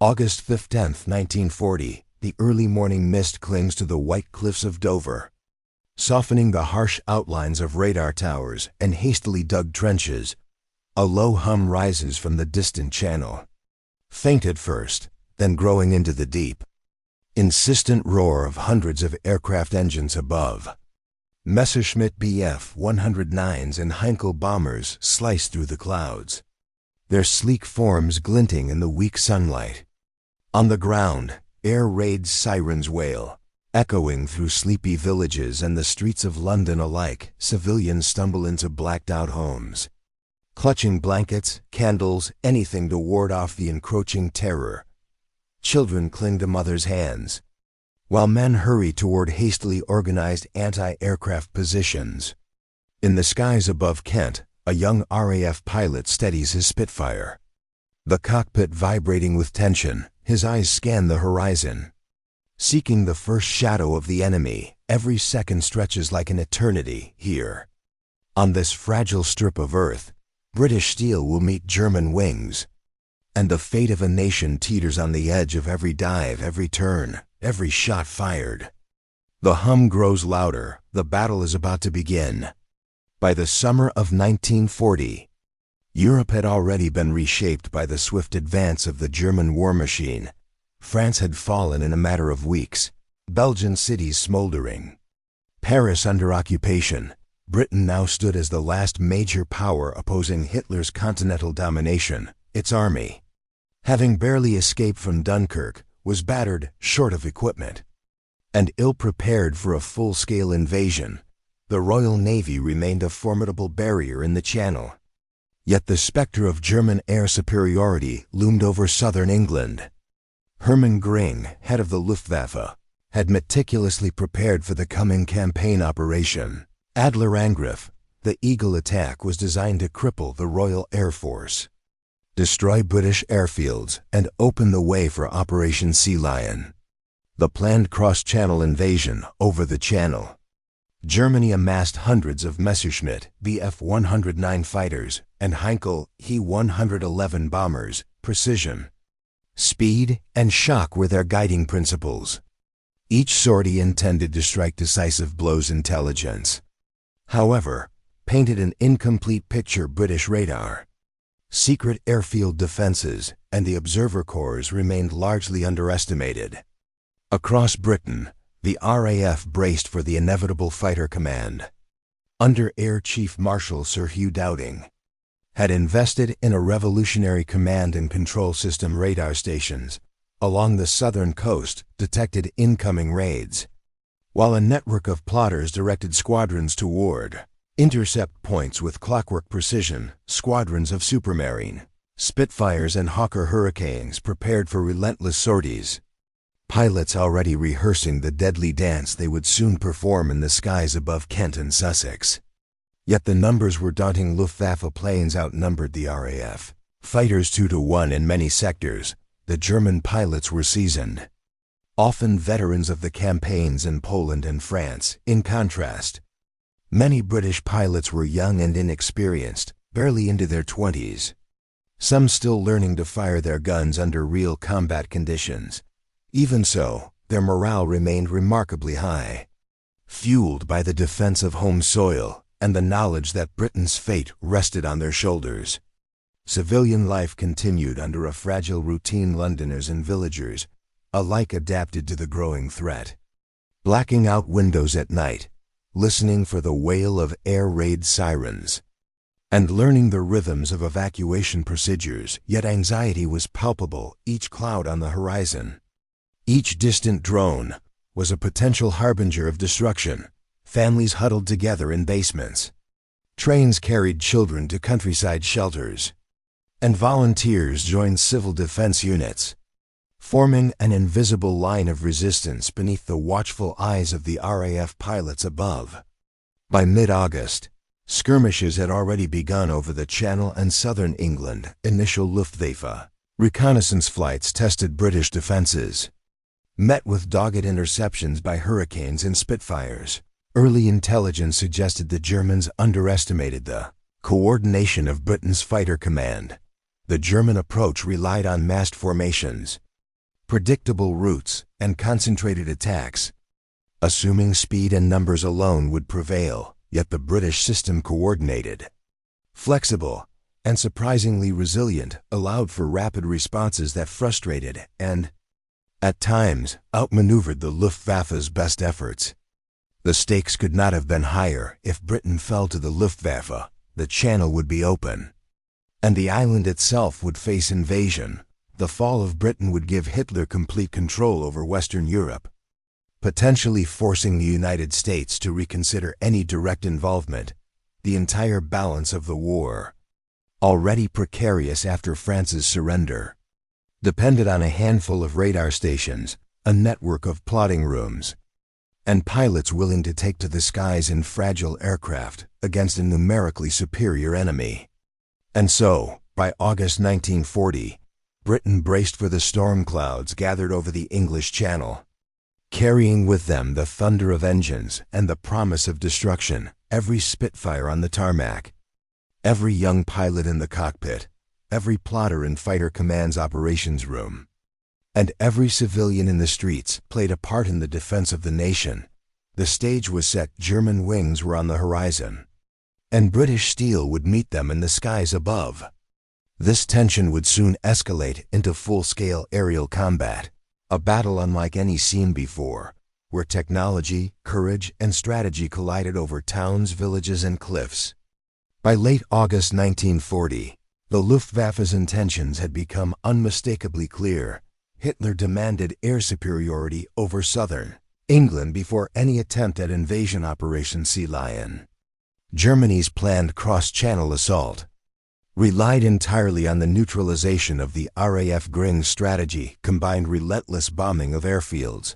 August 15, 1940, the early morning mist clings to the white cliffs of Dover, softening the harsh outlines of radar towers and hastily dug trenches. A low hum rises from the distant channel, faint at first, then growing into the deep, insistent roar of hundreds of aircraft engines above. Messerschmitt Bf-109s and Heinkel bombers slice through the clouds, their sleek forms glinting in the weak sunlight. On the ground, air raid sirens wail, echoing through sleepy villages and the streets of London alike. Civilians stumble into blacked-out homes, clutching blankets, candles, anything to ward off the encroaching terror. Children cling to mothers' hands, while men hurry toward hastily organized anti-aircraft positions. In the skies above Kent, a young RAF pilot steadies his Spitfire, the cockpit vibrating with tension. His eyes scan the horizon, seeking the first shadow of the enemy. Every second stretches like an eternity here. On this fragile strip of earth, British steel will meet German wings, and the fate of a nation teeters on the edge of every dive, every turn, every shot fired. The hum grows louder. The battle is about to begin. By the summer of 1940, Europe had already been reshaped by the swift advance of the German war machine. France had fallen in a matter of weeks, Belgian cities smoldering, Paris under occupation. Britain now stood as the last major power opposing Hitler's continental domination. Its army, having barely escaped from Dunkirk, was battered, short of equipment, and ill-prepared for a full-scale invasion. The Royal Navy remained a formidable barrier in the Channel. Yet the specter of German air superiority loomed over southern England. Hermann Göring, head of the Luftwaffe, had meticulously prepared for the coming campaign operation. Adlerangriff, the Eagle attack, was designed to cripple the Royal Air Force, destroy British airfields, and open the way for Operation Sea Lion, the planned cross-channel invasion over the Channel. Germany amassed hundreds of Messerschmitt Bf-109 fighters and Heinkel He-111 bombers. Precision, speed, and shock were their guiding principles. Each sortie intended to strike decisive blows. Intelligence, however, painted an incomplete picture. British radar, secret airfield defenses, and the observer corps remained largely underestimated. Across Britain, the RAF braced for the inevitable fighter command. Under Air Chief Marshal Sir Hugh Dowding, had invested in a revolutionary command and control system. Radar stations along the southern coast detected incoming raids, while a network of plotters directed squadrons toward intercept points with clockwork precision. Squadrons of Supermarine, Spitfires, and Hawker Hurricanes prepared for relentless sorties, pilots already rehearsing the deadly dance they would soon perform in the skies above Kent and Sussex. Yet the numbers were daunting. Luftwaffe planes outnumbered the RAF fighters 2-1 in many sectors. The German pilots were seasoned, often veterans of the campaigns in Poland and France. In contrast, many British pilots were young and inexperienced, barely into their 20s, some still learning to fire their guns under real combat conditions. Even so, their morale remained remarkably high, fueled by the defense of home soil and the knowledge that Britain's fate rested on their shoulders. Civilian life continued under a fragile routine. Londoners and villagers alike adapted to the growing threat, blacking out windows at night, listening for the wail of air raid sirens, and learning the rhythms of evacuation procedures. Yet anxiety was palpable. Each cloud on the horizon, each distant drone, was a potential harbinger of destruction. Families huddled together in basements. Trains carried children to countryside shelters, and volunteers joined civil defense units, forming an invisible line of resistance beneath the watchful eyes of the RAF pilots above. By mid-August, skirmishes had already begun over the Channel and southern England. Initial Luftwaffe reconnaissance flights tested British defenses, met with dogged interceptions by Hurricanes and Spitfires. Early intelligence suggested the Germans underestimated the coordination of Britain's fighter command. The German approach relied on massed formations, predictable routes, and concentrated attacks. Assuming speed and numbers alone would prevail, yet the British system coordinated, flexible, and surprisingly resilient, allowed for rapid responses that frustrated and, at times, outmaneuvered the Luftwaffe's best efforts. The stakes could not have been higher. If Britain fell to the Luftwaffe, the Channel would be open, and the island itself would face invasion. The fall of Britain would give Hitler complete control over Western Europe, potentially forcing the United States to reconsider any direct involvement. The entire balance of the war, already precarious after France's surrender, depended on a handful of radar stations, a network of plotting rooms, and pilots willing to take to the skies in fragile aircraft against a numerically superior enemy. And so, by August 1940, Britain braced for the storm clouds gathered over the English Channel, carrying with them the thunder of engines and the promise of destruction. Every Spitfire on the tarmac, every young pilot in the cockpit, every plotter in Fighter Command's operations room, and every civilian in the streets played a part in the defense of the nation. The stage was set. German wings were on the horizon, and British steel would meet them in the skies above. This tension would soon escalate into full-scale aerial combat, a battle unlike any seen before, where technology, courage, and strategy collided over towns, villages, and cliffs. By late August 1940, the Luftwaffe's intentions had become unmistakably clear. Hitler demanded air superiority over southern England before any attempt at invasion. Operation Sea Lion, Germany's planned cross-channel assault, relied entirely on the neutralization of the RAF. Gring's strategy combined relentless bombing of airfields,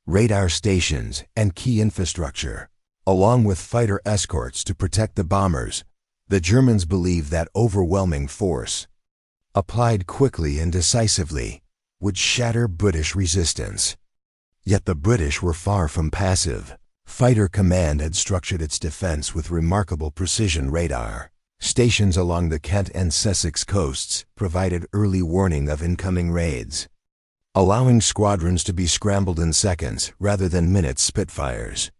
radar stations, and key infrastructure, along with fighter escorts to protect the bombers. The Germans believed that overwhelming force, applied quickly and decisively, would shatter British resistance. Yet the British were far from passive. Fighter Command had structured its defense with remarkable precision. Radar stations along the Kent and Sussex coasts provided early warning of incoming raids, allowing squadrons to be scrambled in seconds rather than minutes. Spitfires,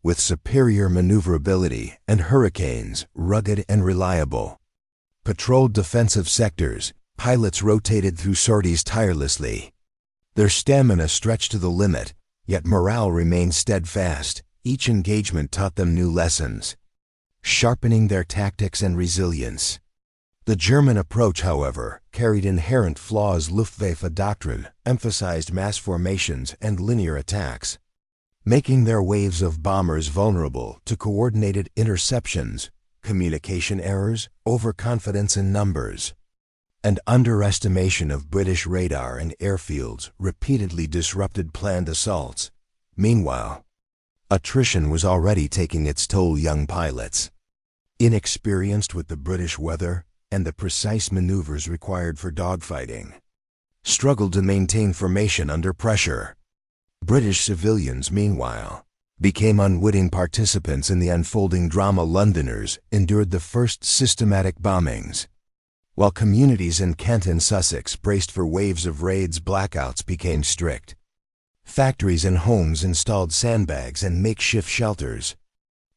with superior maneuverability, and Hurricanes, rugged and reliable, patrolled defensive sectors. Pilots rotated through sorties tirelessly, their stamina stretched to the limit, yet morale remained steadfast. Each engagement taught them new lessons, sharpening their tactics and resilience. The German approach, however, carried inherent flaws. Luftwaffe doctrine emphasized mass formations and linear attacks, making their waves of bombers vulnerable to coordinated interceptions, communication errors, overconfidence in numbers, and underestimation of British radar and airfields repeatedly disrupted planned assaults. Meanwhile, attrition was already taking its toll. Young pilots, inexperienced with the British weather and the precise maneuvers required for dogfighting, struggled to maintain formation under pressure. British civilians, meanwhile, became unwitting participants in the unfolding drama. Londoners endured the first systematic bombings, while communities in Kent and Sussex braced for waves of raids. Blackouts became strict. Factories and homes installed sandbags and makeshift shelters,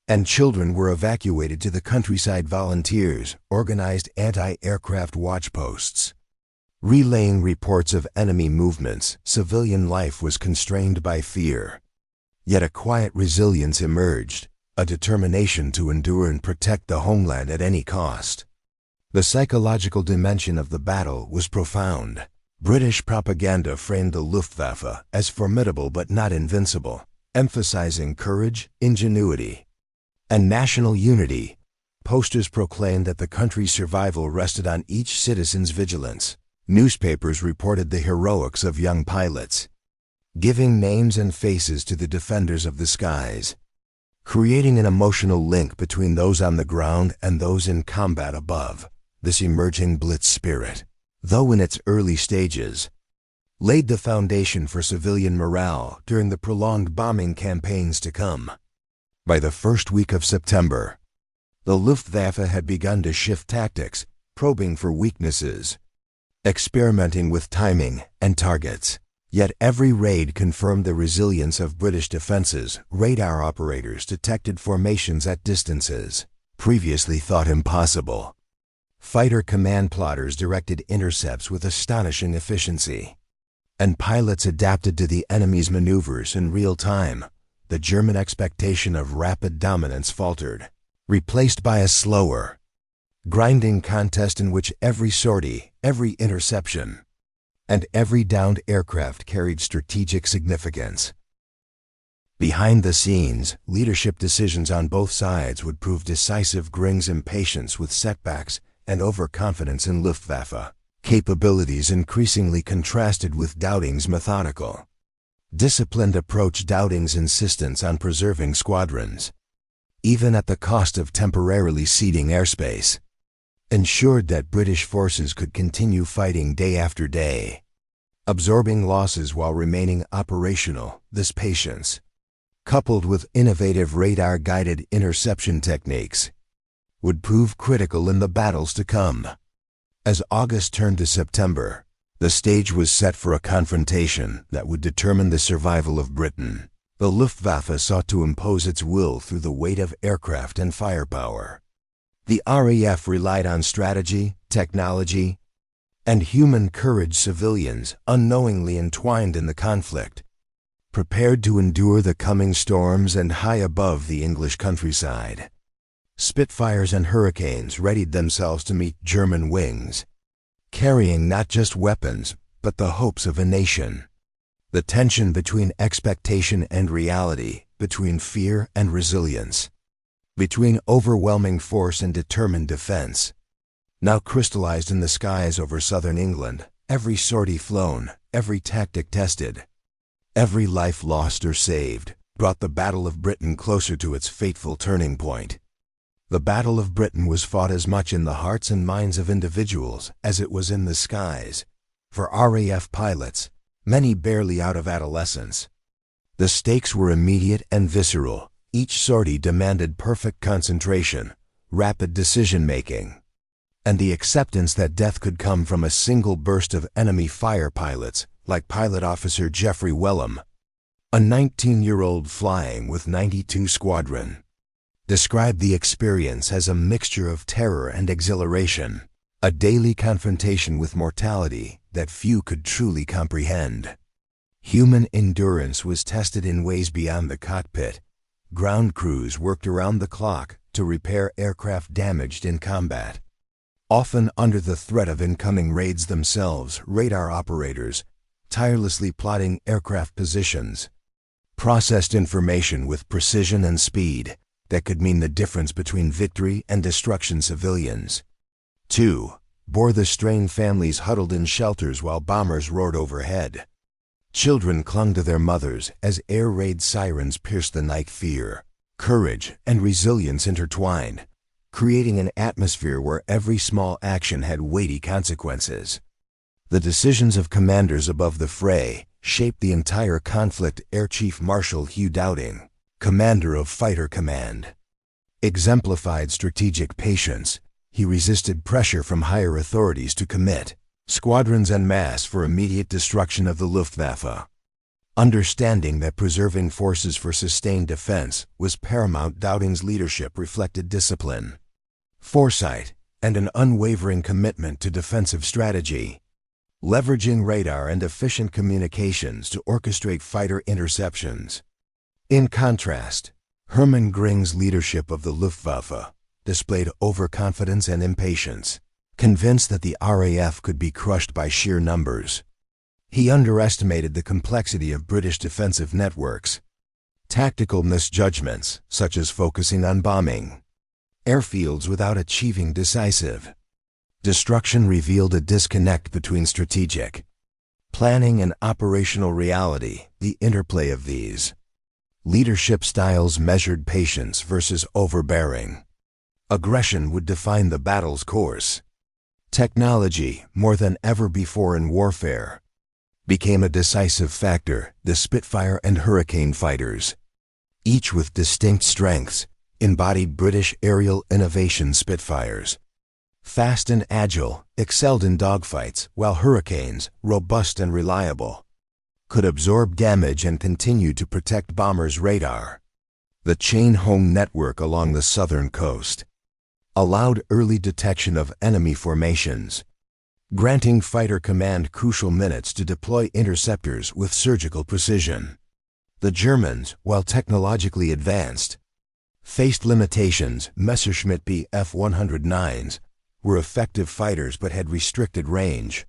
and children were evacuated to the countryside. Volunteers organized anti-aircraft watchposts, relaying reports of enemy movements. Civilian life was constrained by fear, yet a quiet resilience emerged, a determination to endure and protect the homeland at any cost. The psychological dimension of the battle was profound. British propaganda framed the Luftwaffe as formidable but not invincible, emphasizing courage, ingenuity, and national unity. Posters proclaimed that the country's survival rested on each citizen's vigilance. Newspapers reported the heroics of young pilots, giving names and faces to the defenders of the skies, creating an emotional link between those on the ground and those in combat above. This emerging Blitz spirit, though in its early stages, laid the foundation for civilian morale during the prolonged bombing campaigns to come. By the first week of September, the Luftwaffe had begun to shift tactics, probing for weaknesses, experimenting with timing and targets. Yet every raid confirmed the resilience of British defenses. Radar operators detected formations at distances previously thought impossible. Fighter command plotters directed intercepts with astonishing efficiency. And pilots adapted to the enemy's maneuvers in real time. The German expectation of rapid dominance faltered, replaced by a slower, grinding contest in which every sortie, every interception, and every downed aircraft carried strategic significance. Behind the scenes, leadership decisions on both sides would prove decisive. Gring's impatience with setbacks and overconfidence in Luftwaffe capabilities increasingly contrasted with Dowding's methodical, disciplined approach. Dowding's insistence on preserving squadrons, even at the cost of temporarily ceding airspace, ensured that British forces could continue fighting day after day, absorbing losses while remaining operational. This patience, coupled with innovative radar-guided interception techniques, would prove critical in the battles to come. As August turned to September, the stage was set for a confrontation that would determine the survival of Britain. The Luftwaffe sought to impose its will through the weight of aircraft and firepower. The RAF relied on strategy, technology, and human courage. Civilians, unknowingly entwined in the conflict, prepared to endure the coming storms. And high above the English countryside, Spitfires and Hurricanes readied themselves to meet German wings, carrying not just weapons, but the hopes of a nation. The tension between expectation and reality, between fear and resilience, between overwhelming force and determined defense, now crystallized in the skies over southern England. Every sortie flown, every tactic tested, every life lost or saved, brought the Battle of Britain closer to its fateful turning point. The Battle of Britain was fought as much in the hearts and minds of individuals as it was in the skies. For RAF pilots, many barely out of adolescence, the stakes were immediate and visceral. Each sortie demanded perfect concentration, rapid decision-making, and the acceptance that death could come from a single burst of enemy fire. Pilots, like Pilot Officer Geoffrey Wellham, a 19-year-old flying with 92 Squadron, described the experience as a mixture of terror and exhilaration, a daily confrontation with mortality that few could truly comprehend. Human endurance was tested in ways beyond the cockpit. Ground crews worked around the clock to repair aircraft damaged in combat, often under the threat of incoming raids themselves. Radar operators, tirelessly plotting aircraft positions, processed information with precision and speed that could mean the difference between victory and destruction. Civilians, too, bore the strain. Families huddled in shelters while bombers roared overhead. Children clung to their mothers as air raid sirens pierced the night. Fear, courage, and resilience intertwined, creating an atmosphere where every small action had weighty consequences. The decisions of commanders above the fray shaped the entire conflict. Air Chief Marshal Hugh Dowding, commander of Fighter Command, exemplified strategic patience. He resisted pressure from higher authorities to commit squadrons en masse for immediate destruction of the Luftwaffe, understanding that preserving forces for sustained defense was paramount. Dowding's leadership reflected discipline, foresight, and an unwavering commitment to defensive strategy, leveraging radar and efficient communications to orchestrate fighter interceptions. In contrast, Hermann Göring's leadership of the Luftwaffe displayed overconfidence and impatience, convinced that the RAF could be crushed by sheer numbers. He underestimated the complexity of British defensive networks. Tactical misjudgments, such as focusing on bombing airfields without achieving decisive destruction, revealed a disconnect between strategic planning and operational reality. The interplay of these leadership styles measured patience versus overbearing aggression would define the battle's course. Technology, more than ever before in warfare, became a decisive factor. The Spitfire and Hurricane fighters, each with distinct strengths, embodied British aerial innovation. Spitfires, fast and agile, excelled in dogfights, while Hurricanes, robust and reliable, could absorb damage and continue to protect bombers' radar. The chain-home network along the southern coast allowed early detection of enemy formations, granting fighter command crucial minutes to deploy interceptors with surgical precision. The Germans, while technologically advanced, faced limitations. Messerschmitt Bf-109s were effective fighters but had restricted range,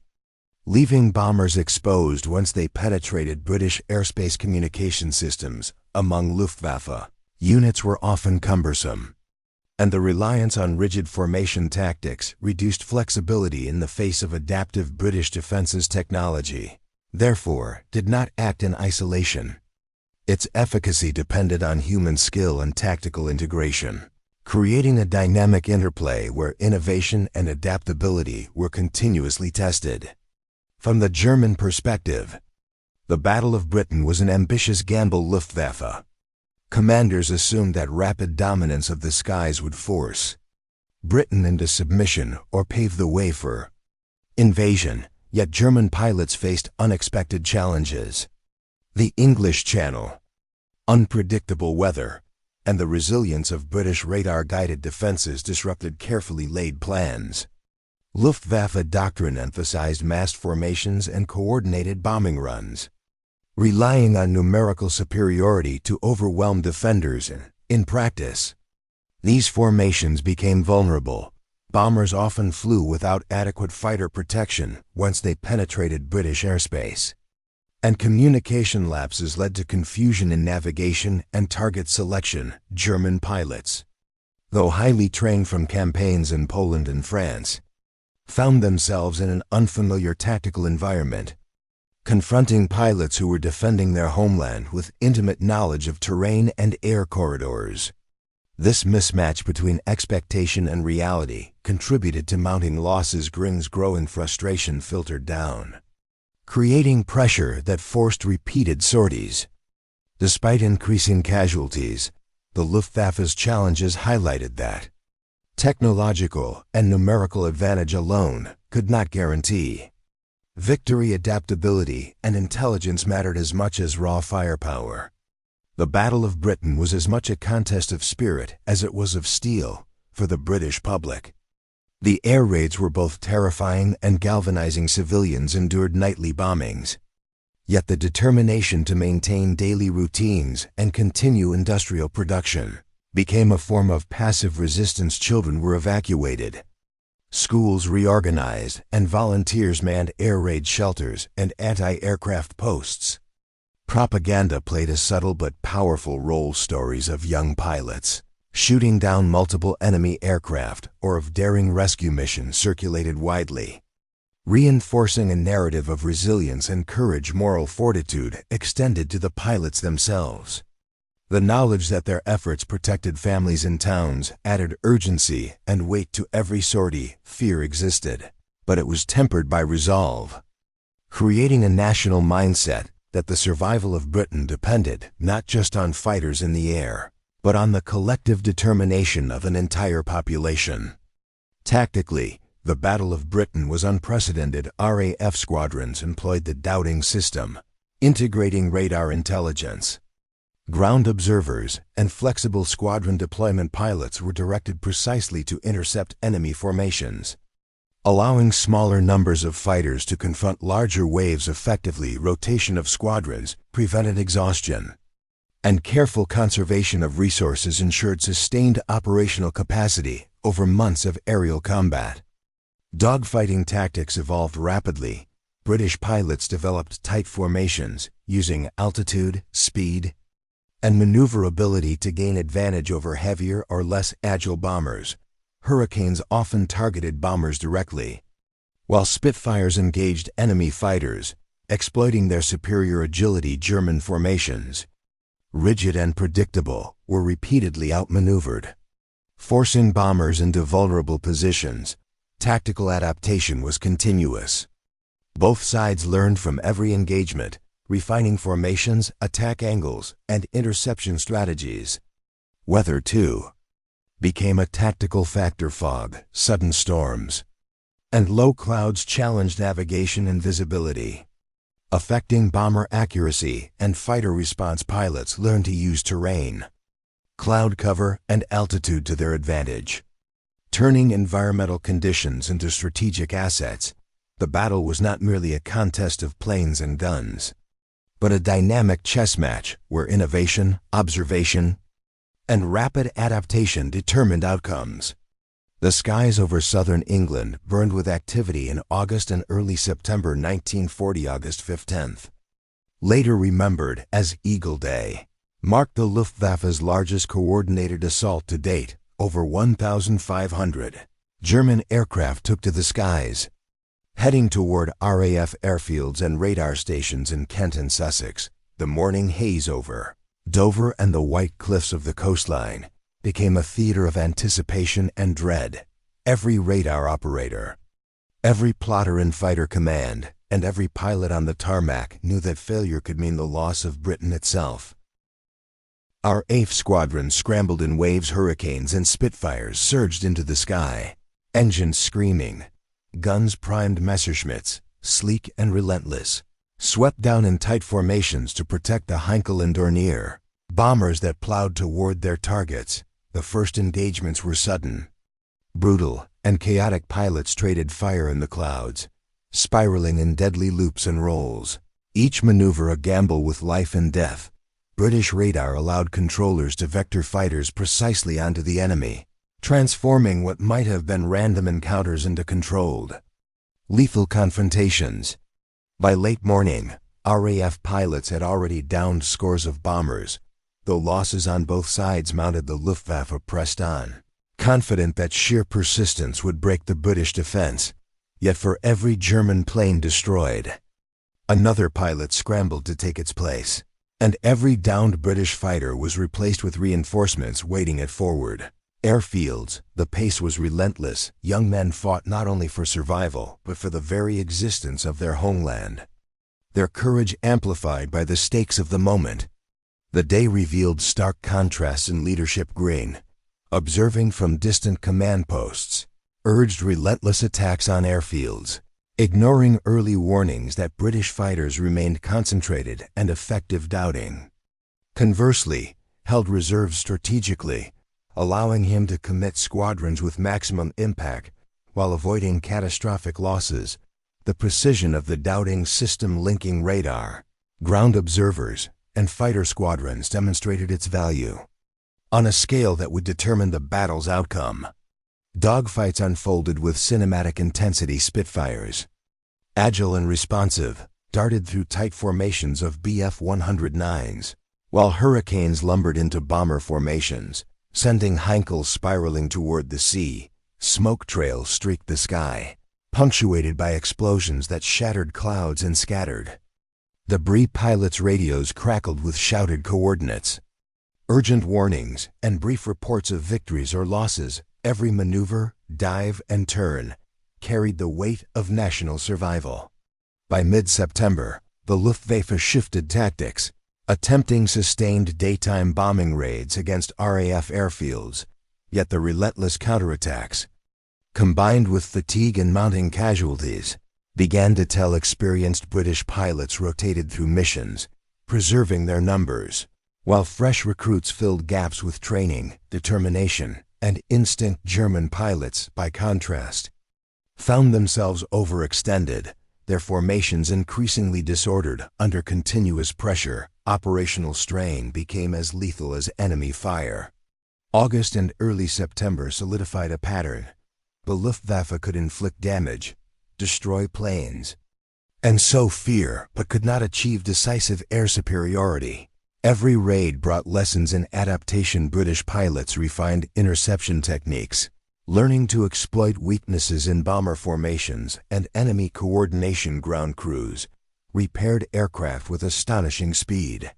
leaving bombers exposed once they penetrated British airspace communication systems. Among Luftwaffe units were often cumbersome, and the reliance on rigid formation tactics reduced flexibility in the face of adaptive British defences technology, therefore did not act in isolation. Its efficacy depended on human skill and tactical integration, creating a dynamic interplay where innovation and adaptability were continuously tested. From the German perspective, the Battle of Britain was an ambitious gamble. Luftwaffe commanders assumed that rapid dominance of the skies would force Britain into submission or pave the way for invasion, yet German pilots faced unexpected challenges. The English Channel, unpredictable weather, and the resilience of British radar-guided defenses disrupted carefully laid plans. Luftwaffe doctrine emphasized massed formations and coordinated bombing runs, relying on numerical superiority to overwhelm defenders. In practice, these formations became vulnerable. Bombers often flew without adequate fighter protection once they penetrated British airspace, and communication lapses led to confusion in navigation and target selection. German pilots, though highly trained from campaigns in Poland and France, found themselves in an unfamiliar tactical environment, confronting pilots who were defending their homeland with intimate knowledge of terrain and air corridors. This mismatch between expectation and reality contributed to mounting losses. Growing frustration filtered down, creating pressure that forced repeated sorties. Despite increasing casualties, the Luftwaffe's challenges highlighted that technological and numerical advantage alone could not guarantee victory. Adaptability and intelligence mattered as much as raw firepower. The Battle of Britain was as much a contest of spirit as it was of steel for the British public. The air raids were both terrifying and galvanizing. Civilians endured nightly bombings, yet the determination to maintain daily routines and continue industrial production became a form of passive resistance. Children were evacuated, schools reorganized, and volunteers manned air raid shelters and anti-aircraft posts. Propaganda played a subtle but powerful role. Stories of young pilots shooting down multiple enemy aircraft or of daring rescue missions circulated widely, reinforcing a narrative of resilience and courage. Moral fortitude extended to the pilots themselves. The knowledge that their efforts protected families and towns added urgency and weight to every sortie. Fear existed, but it was tempered by resolve, creating a national mindset that the survival of Britain depended not just on fighters in the air, but on the collective determination of an entire population. Tactically, the Battle of Britain was unprecedented. RAF squadrons employed the Dowding System, integrating radar intelligence, ground observers, and flexible squadron deployment. Pilots were directed precisely to intercept enemy formations, allowing smaller numbers of fighters to confront larger waves effectively. Rotation of squadrons prevented exhaustion, and careful conservation of resources ensured sustained operational capacity over months of aerial combat. Dogfighting tactics evolved rapidly. British pilots developed tight formations, using altitude, speed, and maneuverability to gain advantage over heavier or less agile bombers. Hurricanes often targeted bombers directly, while Spitfires engaged enemy fighters, exploiting their superior agility. German formations, rigid and predictable, were repeatedly outmaneuvered, forcing bombers into vulnerable positions. Tactical adaptation was continuous. Both sides learned from every engagement, refining formations, attack angles, and interception strategies. Weather, too, became a tactical factor. Fog, sudden storms, and low clouds challenged navigation and visibility, affecting bomber accuracy, and fighter response. Pilots learned to use terrain, cloud cover, and altitude to their advantage, turning environmental conditions into strategic assets. The battle was not merely a contest of planes and guns, but a dynamic chess match where innovation, observation, and rapid adaptation determined outcomes. The skies over southern England burned with activity in August and early September 1940. August 15th, later remembered as Eagle Day, marked the Luftwaffe's largest coordinated assault to date. Over 1,500 German aircraft took to the skies, heading toward RAF airfields and radar stations in Kent and Sussex. The morning haze over Dover and the white cliffs of the coastline became a theater of anticipation and dread. Every radar operator, every plotter in fighter command, and every pilot on the tarmac knew that failure could mean the loss of Britain itself. Our 8th Squadron scrambled in waves. Hurricanes and Spitfires surged into the sky, engines screaming. Guns primed. Messerschmitts, sleek and relentless, swept down in tight formations to protect the Heinkel and Dornier, bombers that plowed toward their targets. The first engagements were sudden, brutal, and chaotic. Pilots traded fire in the clouds, spiraling in deadly loops and rolls, each maneuver a gamble with life and death. British radar allowed controllers to vector fighters precisely onto the enemy, transforming what might have been random encounters into controlled, lethal confrontations. By late morning, RAF pilots had already downed scores of bombers. Though losses on both sides mounted, the Luftwaffe pressed on, confident that sheer persistence would break the British defense. Yet for every German plane destroyed, another pilot scrambled to take its place, and every downed British fighter was replaced with reinforcements waiting at forward airfields. The pace was relentless. Young men fought not only for survival, but for the very existence of their homeland, their courage amplified by the stakes of the moment. The day revealed stark contrasts in leadership. Green, observing from distant command posts, urged relentless attacks on airfields, ignoring early warnings that British fighters remained concentrated and effective. Dowding, conversely, held reserves strategically, allowing him to commit squadrons with maximum impact while avoiding catastrophic losses. The precision of the Dowding System linking radar, ground observers, and fighter squadrons demonstrated its value on a scale that would determine the battle's outcome. Dogfights unfolded with cinematic intensity. Spitfires, agile and responsive, darted through tight formations of Bf-109s, while Hurricanes lumbered into bomber formations, sending Heinkels spiraling toward the sea. Smoke trails streaked the sky, punctuated by explosions that shattered clouds and scattered debris. Pilots' radios crackled with shouted coordinates, urgent warnings, and brief reports of victories or losses. Every maneuver, dive, and turn carried the weight of national survival. By mid-September, the Luftwaffe shifted tactics, attempting sustained daytime bombing raids against RAF airfields. Yet the relentless counterattacks, combined with fatigue and mounting casualties, began to tell. Experienced British pilots rotated through missions, preserving their numbers, while fresh recruits filled gaps with training, determination, and instinct. German pilots, by contrast, found themselves overextended, their formations increasingly disordered. Under continuous pressure, operational strain became as lethal as enemy fire. August and early September solidified a pattern. The Luftwaffe could inflict damage, destroy planes, and sow fear, but could not achieve decisive air superiority. Every raid brought lessons in adaptation. British pilots refined interception techniques, learning to exploit weaknesses in bomber formations and enemy coordination. Ground crews repaired aircraft with astonishing speed,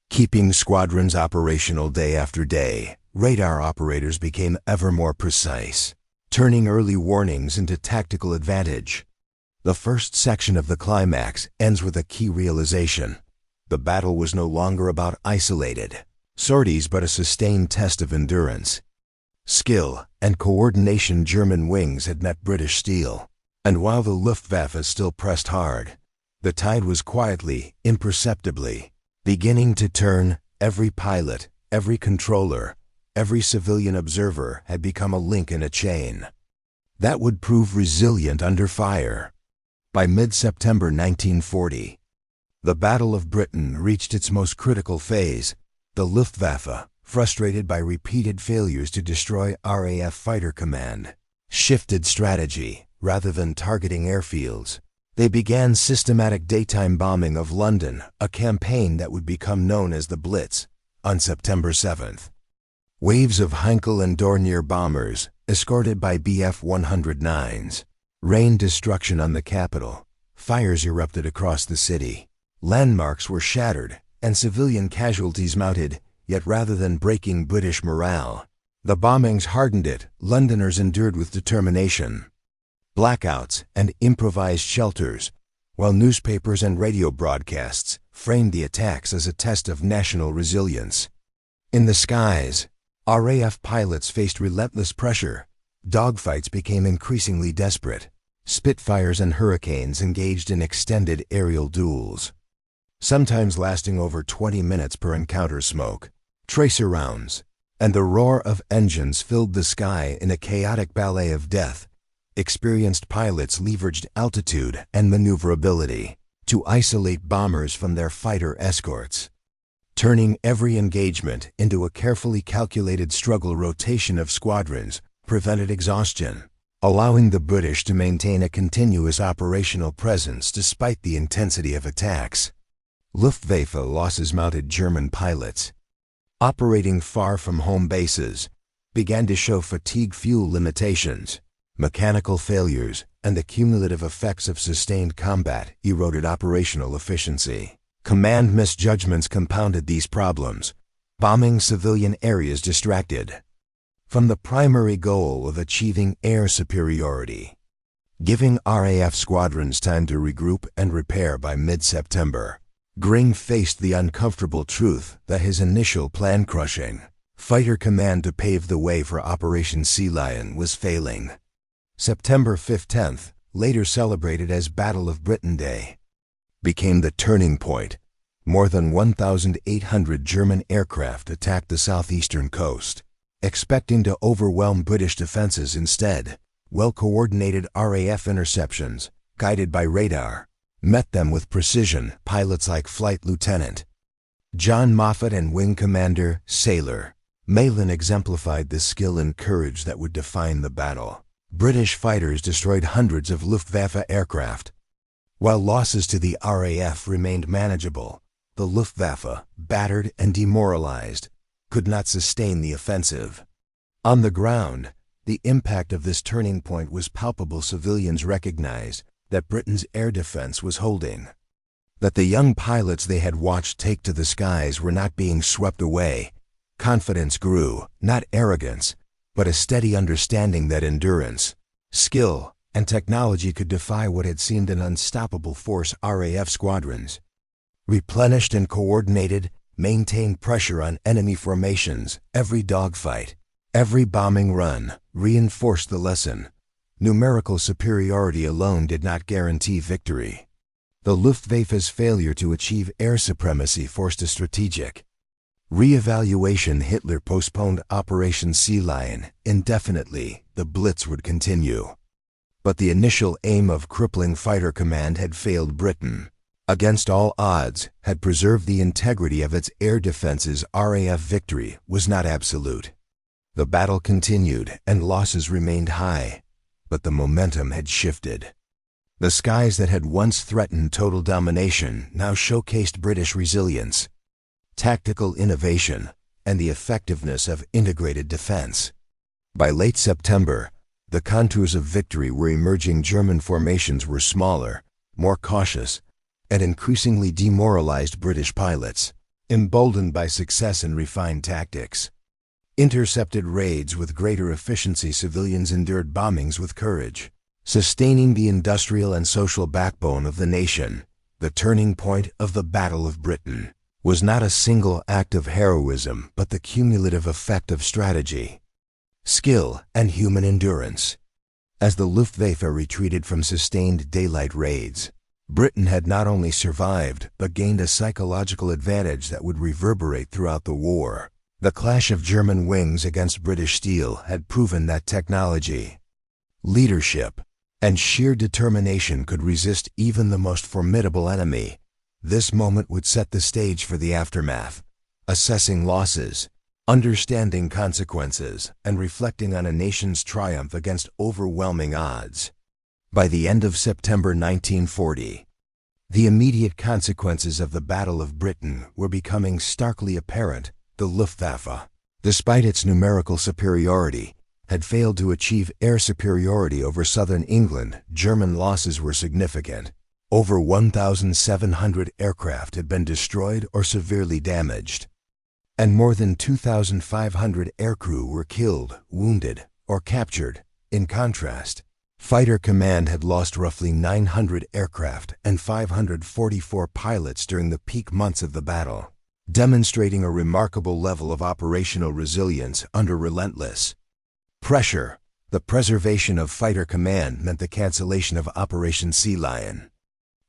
keeping squadrons operational day after day. Radar operators became ever more precise, turning early warnings into tactical advantage. The first section of the climax ends with a key realization. The battle was no longer about isolated sorties but a sustained test of endurance, skill, and coordination. German wings had met British steel, and while the Luftwaffe still pressed hard, The tide was quietly, imperceptibly, beginning to turn. Every pilot, every controller, every civilian observer had become a link in a chain that would prove resilient under fire. By mid-September 1940, the Battle of Britain reached its most critical phase. The Luftwaffe, frustrated by repeated failures to destroy RAF Fighter Command, shifted strategy. Rather than targeting airfields, they began systematic daytime bombing of London, a campaign that would become known as the Blitz. On September 7th, waves of Heinkel and Dornier bombers, escorted by Bf-109s, rained destruction on the capital. Fires erupted across the city. Landmarks were shattered, and civilian casualties mounted, yet rather than breaking British morale, the bombings hardened it. Londoners endured with determination. Blackouts and improvised shelters, while newspapers and radio broadcasts framed the attacks as a test of national resilience. In the skies, RAF pilots faced relentless pressure. Dogfights became increasingly desperate. Spitfires and Hurricanes engaged in extended aerial duels, sometimes lasting over 20 minutes per encounter. Smoke, tracer rounds, and the roar of engines filled the sky in a chaotic ballet of death. Experienced pilots leveraged altitude and maneuverability to isolate bombers from their fighter escorts, turning every engagement into a carefully calculated struggle. Rotation of squadrons prevented exhaustion, allowing the British to maintain a continuous operational presence despite the intensity of attacks. Luftwaffe losses mounted. German pilots, operating far from home bases, began to show fatigue. Fuel limitations, mechanical failures, and the cumulative effects of sustained combat eroded operational efficiency. Command misjudgments compounded these problems, bombing civilian areas distracted from the primary goal of achieving air superiority, giving RAF squadrons time to regroup and repair. By mid-September, Gring faced the uncomfortable truth that his initial plan-crushing Fighter Command to pave the way for Operation Sea Lion was failing. September 15th, later celebrated as Battle of Britain Day, became the turning point. More than 1,800 German aircraft attacked the southeastern coast, expecting to overwhelm British defenses. Instead, well-coordinated RAF interceptions, guided by radar, met them with precision. Pilots like Flight Lieutenant John Moffat and Wing Commander Sailor Malin exemplified the skill and courage that would define the battle. British fighters destroyed hundreds of Luftwaffe aircraft. While losses to the RAF remained manageable, the Luftwaffe, battered and demoralized, could not sustain the offensive. On the ground, the impact of this turning point was palpable. Civilians recognized that Britain's air defense was holding, that the young pilots they had watched take to the skies were not being swept away. Confidence grew, not arrogance, but a steady understanding that endurance, skill, and technology could defy what had seemed an unstoppable force. RAF squadrons, replenished and coordinated, maintained pressure on enemy formations. Every dogfight, every bombing run reinforced the lesson: numerical superiority alone did not guarantee victory. The Luftwaffe's failure to achieve air supremacy forced a strategic re-evaluation. Hitler postponed Operation Sea Lion indefinitely. The Blitz would continue, but the initial aim of crippling Fighter Command had failed. Britain, against all odds, had preserved the integrity of its air defenses. RAF victory was not absolute. The battle continued and losses remained high, but the momentum had shifted. The skies that had once threatened total domination now showcased British resilience, tactical innovation, and the effectiveness of integrated defense. By late September, the contours of victory were emerging. German formations were smaller, more cautious, and increasingly demoralized. British pilots, emboldened by success and refined tactics, intercepted raids with greater efficiency. Civilians endured bombings with courage, sustaining the industrial and social backbone of the nation. The turning point of the Battle of Britain was not a single act of heroism, but the cumulative effect of strategy, skill, and human endurance. As the Luftwaffe retreated from sustained daylight raids, Britain had not only survived, but gained a psychological advantage that would reverberate throughout the war. The clash of German wings against British steel had proven that technology, leadership, and sheer determination could resist even the most formidable enemy. This moment would set the stage for the aftermath, assessing losses, understanding consequences, and reflecting on a nation's triumph against overwhelming odds. By the end of September 1940, the immediate consequences of the Battle of Britain were becoming starkly apparent. The Luftwaffe, despite its numerical superiority, had failed to achieve air superiority over southern England. German losses were significant. Over 1,700 aircraft had been destroyed or severely damaged, and more than 2,500 aircrew were killed, wounded, or captured. In contrast, Fighter Command had lost roughly 900 aircraft and 544 pilots during the peak months of the battle, demonstrating a remarkable level of operational resilience under relentless pressure. The preservation of Fighter Command meant the cancellation of Operation Sea Lion,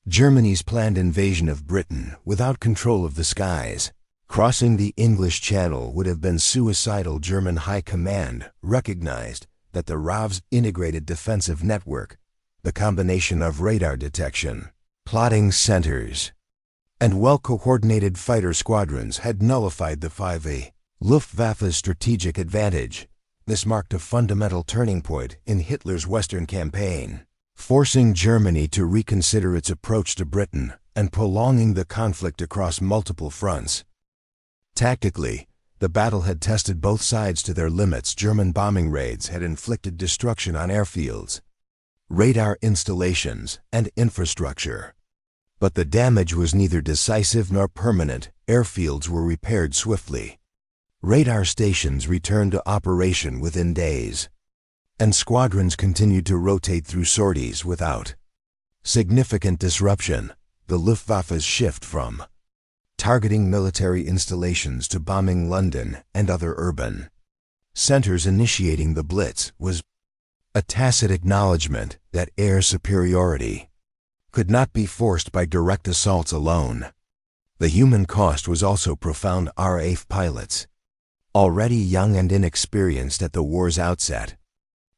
Germany's planned invasion of Britain without control of the skies. Crossing the English Channel would have been suicidal. German High Command recognized that the RAF's integrated defensive network, the combination of radar detection, plotting centers, and well-coordinated fighter squadrons had nullified the 5e Luftwaffe's strategic advantage. This marked a fundamental turning point in Hitler's Western campaign, forcing Germany to reconsider its approach to Britain and prolonging the conflict across multiple fronts. Tactically, the battle had tested both sides to their limits. German bombing raids had inflicted destruction on airfields, radar installations, and infrastructure. But the damage was neither decisive nor permanent. Airfields were repaired swiftly. Radar stations returned to operation within days, and squadrons continued to rotate through sorties without significant disruption. The Luftwaffe's shift from targeting military installations to bombing London and other urban centers, initiating the Blitz, was a tacit acknowledgement that air superiority could not be forced by direct assaults alone. The human cost was also profound. RAF pilots, already young and inexperienced at the war's outset,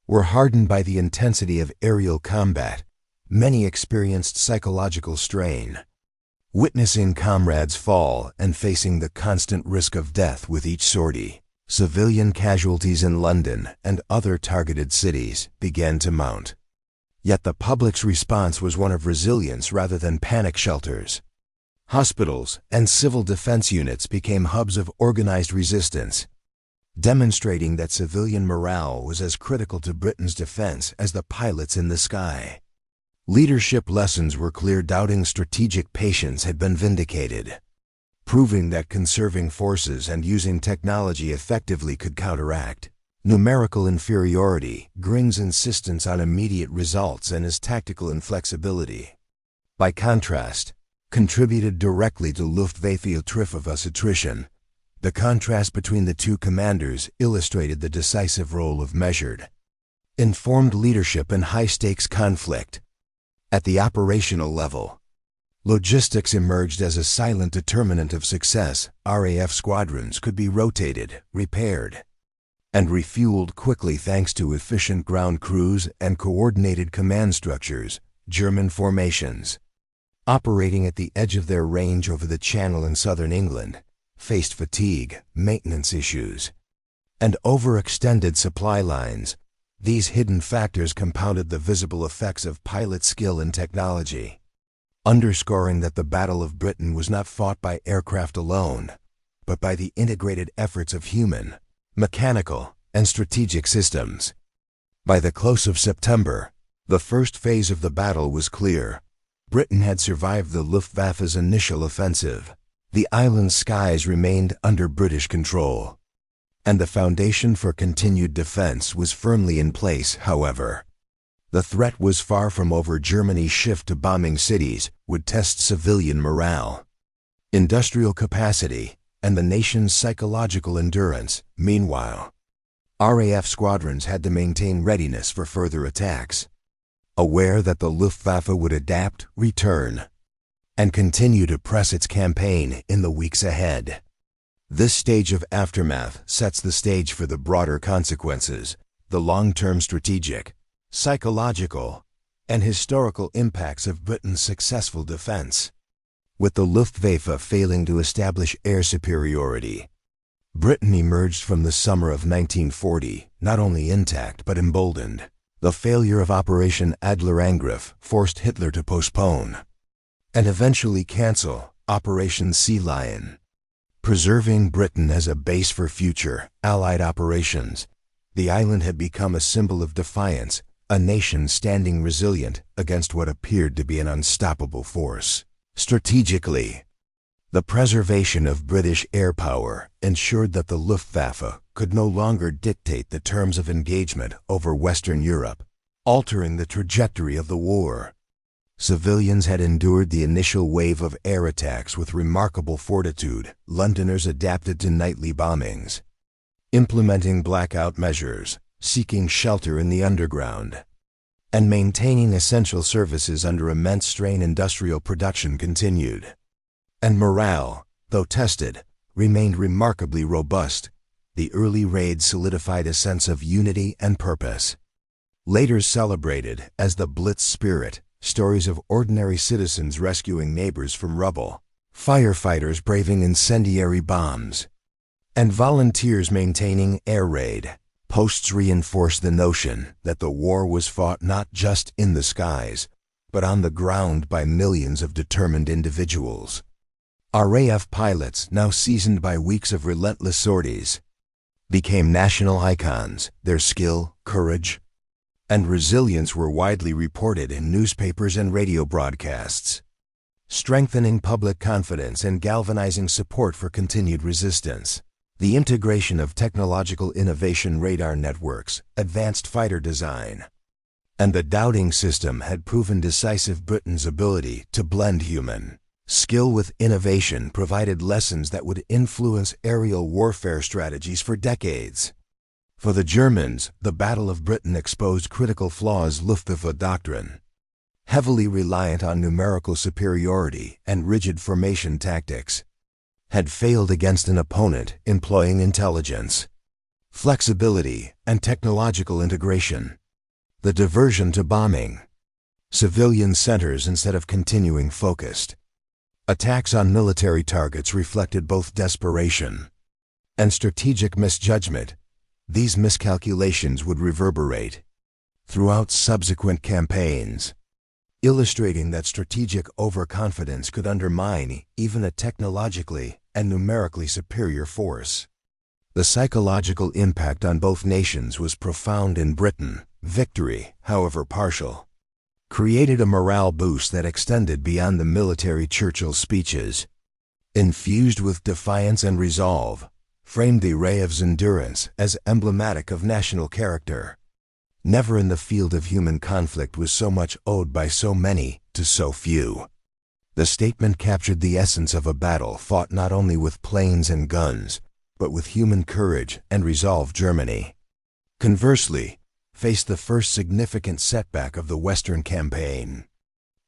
were hardened by the intensity of aerial combat. Many experienced psychological strain, witnessing comrades fall and facing the constant risk of death with each sortie. Civilian casualties in London and other targeted cities began to mount. Yet the public's response was one of resilience rather than panic shelters. Hospitals and civil defense units became hubs of organized resistance, demonstrating that civilian morale was as critical to Britain's defense as the pilots in the sky. Leadership lessons were clear. Dowding's strategic patience had been vindicated, proving that conserving forces and using technology effectively could counteract numerical inferiority. Gring's insistence on immediate results and his tactical inflexibility, by contrast, contributed directly to Luftwaffe's attrition. The contrast between the two commanders illustrated the decisive role of measured, informed leadership in high-stakes conflict. At the operational level, logistics emerged as a silent determinant of success. RAF squadrons could be rotated, repaired, and refueled quickly thanks to efficient ground crews and coordinated command structures. German formations, operating at the edge of their range over the Channel in southern England, faced fatigue, maintenance issues, and overextended supply lines. These hidden factors compounded the visible effects of pilot skill and technology, underscoring that the Battle of Britain was not fought by aircraft alone, but by the integrated efforts of human, mechanical, and strategic systems. By the close of September, the first phase of the battle was clear. Britain had survived the Luftwaffe's initial offensive. The island's skies remained under British control, and the foundation for continued defense was firmly in place. However, the threat was far from over. Germany's shift to bombing cities would test civilian morale, industrial capacity, and the nation's psychological endurance. Meanwhile, RAF squadrons had to maintain readiness for further attacks. aware that the Luftwaffe would adapt, return, and continue to press its campaign in the weeks ahead. This stage of aftermath sets the stage for the broader consequences, the long-term strategic, psychological, and historical impacts of Britain's successful defense. With the Luftwaffe failing to establish air superiority, Britain emerged from the summer of 1940 not only intact but emboldened. The failure of Operation Adlerangriff forced Hitler to postpone and eventually cancel Operation Sea Lion. Preserving Britain as a base for future Allied operations, the island had become a symbol of defiance, a nation standing resilient against what appeared to be an unstoppable force. Strategically, the preservation of British air power ensured that the Luftwaffe could no longer dictate the terms of engagement over Western Europe, altering the trajectory of the war. Civilians had endured the initial wave of air attacks with remarkable fortitude. Londoners adapted to nightly bombings, implementing blackout measures, seeking shelter in the underground, and maintaining essential services under immense strain. Industrial production continued, and morale, though tested, remained remarkably robust. The early raids solidified a sense of unity and purpose. Later celebrated as the Blitz spirit, stories of ordinary citizens rescuing neighbors from rubble, firefighters braving incendiary bombs, and volunteers maintaining air raid posts reinforced the notion that the war was fought not just in the skies, but on the ground by millions of determined individuals. RAF pilots, now seasoned by weeks of relentless sorties, became national icons. Their skill, courage, and resilience were widely reported in newspapers and radio broadcasts, strengthening public confidence and galvanizing support for continued resistance. The integration of technological innovation, radar networks, advanced fighter design, and the Dowding System had proven decisive. Britain's ability to blend human skill with innovation provided lessons that would influence aerial warfare strategies for decades. For the Germans, the Battle of Britain exposed critical flaws. Luftwaffe doctrine, heavily reliant on numerical superiority and rigid formation tactics, had failed against an opponent employing intelligence, flexibility, and technological integration. The diversion to bombing civilian centers instead of continuing focused attacks on military targets reflected both desperation and strategic misjudgment. These miscalculations would reverberate throughout subsequent campaigns, illustrating that strategic overconfidence could undermine even a technologically and numerically superior force. The psychological impact on both nations was profound. In Britain, victory, however partial, created a morale boost that extended beyond the military. Churchill's speeches, infused with defiance and resolve, framed the RAF's endurance as emblematic of national character. Never in the field of human conflict was so much owed by so many to so few. The statement captured the essence of a battle fought not only with planes and guns, but with human courage and resolve. Germany, conversely, faced the first significant setback of the Western campaign,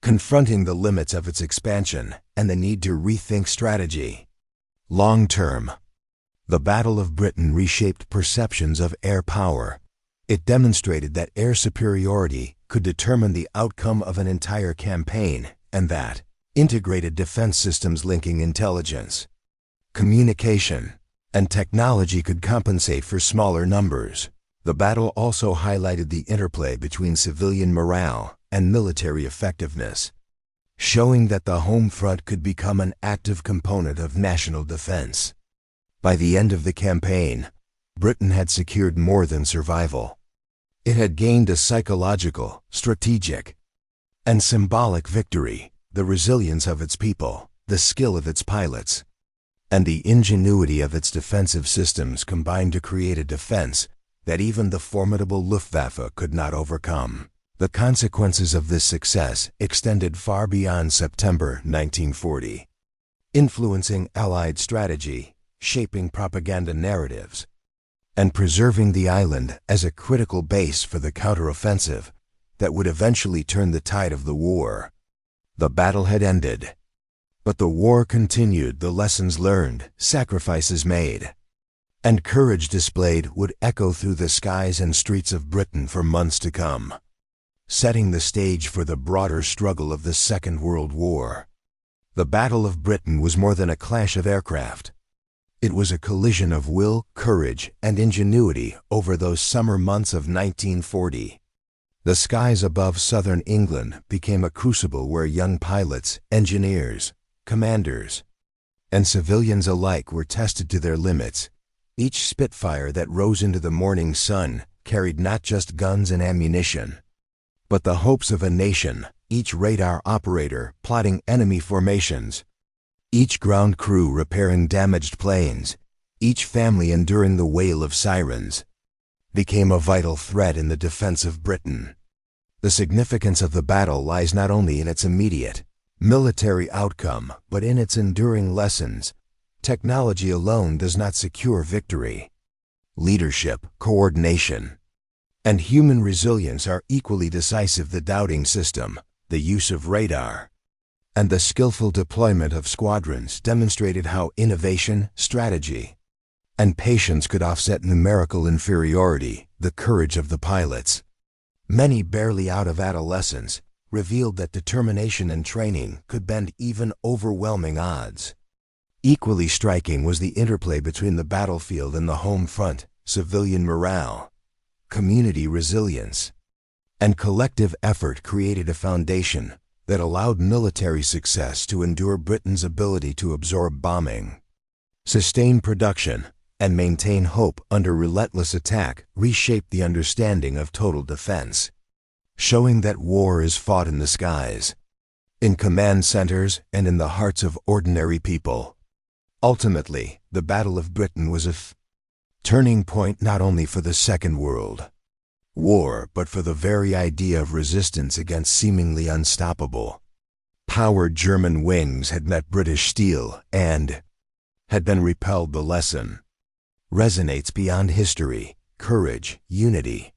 confronting the limits of its expansion and the need to rethink strategy. Long-term, the Battle of Britain reshaped perceptions of air power. It demonstrated that air superiority could determine the outcome of an entire campaign, and that integrated defense systems linking intelligence, communication, and technology could compensate for smaller numbers. The battle also highlighted the interplay between civilian morale and military effectiveness, showing that the home front could become an active component of national defense. By the end of the campaign, Britain had secured more than survival. It had gained a psychological, strategic, and symbolic victory. The resilience of its people, the skill of its pilots, and the ingenuity of its defensive systems combined to create a defense that even the formidable Luftwaffe could not overcome. The consequences of this success extended far beyond September 1940, influencing Allied strategy, shaping propaganda narratives, and preserving the island as a critical base for the counteroffensive. that would eventually turn the tide of the war. The battle had ended. But the war continued. The lessons learned, sacrifices made, and courage displayed would echo through the skies and streets of Britain for months to come, setting the stage for the broader struggle of the Second World War. The Battle of Britain was more than a clash of aircraft. It was a collision of will, courage, and ingenuity over those summer months of 1940. The skies above southern England became a crucible where young pilots, engineers, commanders, and civilians alike were tested to their limits. Each Spitfire that rose into the morning sun carried not just guns and ammunition, but the hopes of a nation. Each radar operator plotting enemy formations, each ground crew repairing damaged planes, each family enduring the wail of sirens, became a vital thread in the defense of Britain. The significance of the battle lies not only in its immediate military outcome, but in its enduring lessons. Technology alone does not secure victory. Leadership, coordination, and human resilience are equally decisive. The Dowding System, the use of radar, and the skillful deployment of squadrons demonstrated how innovation, strategy, and patience could offset numerical inferiority. The courage of the pilots, many barely out of adolescence, revealed that determination and training could bend even overwhelming odds. Equally striking was the interplay between the battlefield and the home front. Civilian morale, community resilience, and collective effort created a foundation that allowed military success to endure. Britain's ability to absorb bombing, sustain production, and maintain hope under relentless attack reshaped the understanding of total defense, showing that war is fought in the skies, in command centers, and in the hearts of ordinary people. Ultimately, the Battle of Britain was a turning point not only for the Second World War, but for the very idea of resistance against seemingly unstoppable powered German wings had met British steel and had been repelled. The lesson resonates beyond history. Courage, unity,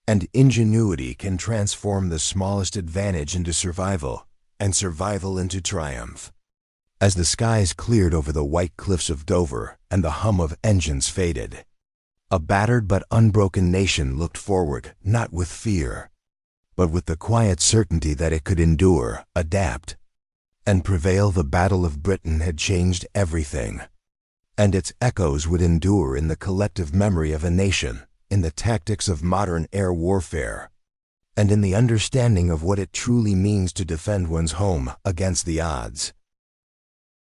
and ingenuity can transform the smallest advantage into survival, and survival into triumph. As the skies cleared over the white cliffs of Dover and the hum of engines faded, a battered but unbroken nation looked forward, not with fear, but with the quiet certainty that it could endure, adapt, and prevail. The Battle of Britain had changed everything, and its echoes would endure in the collective memory of a nation, in the tactics of modern air warfare, and in the understanding of what it truly means to defend one's home against the odds.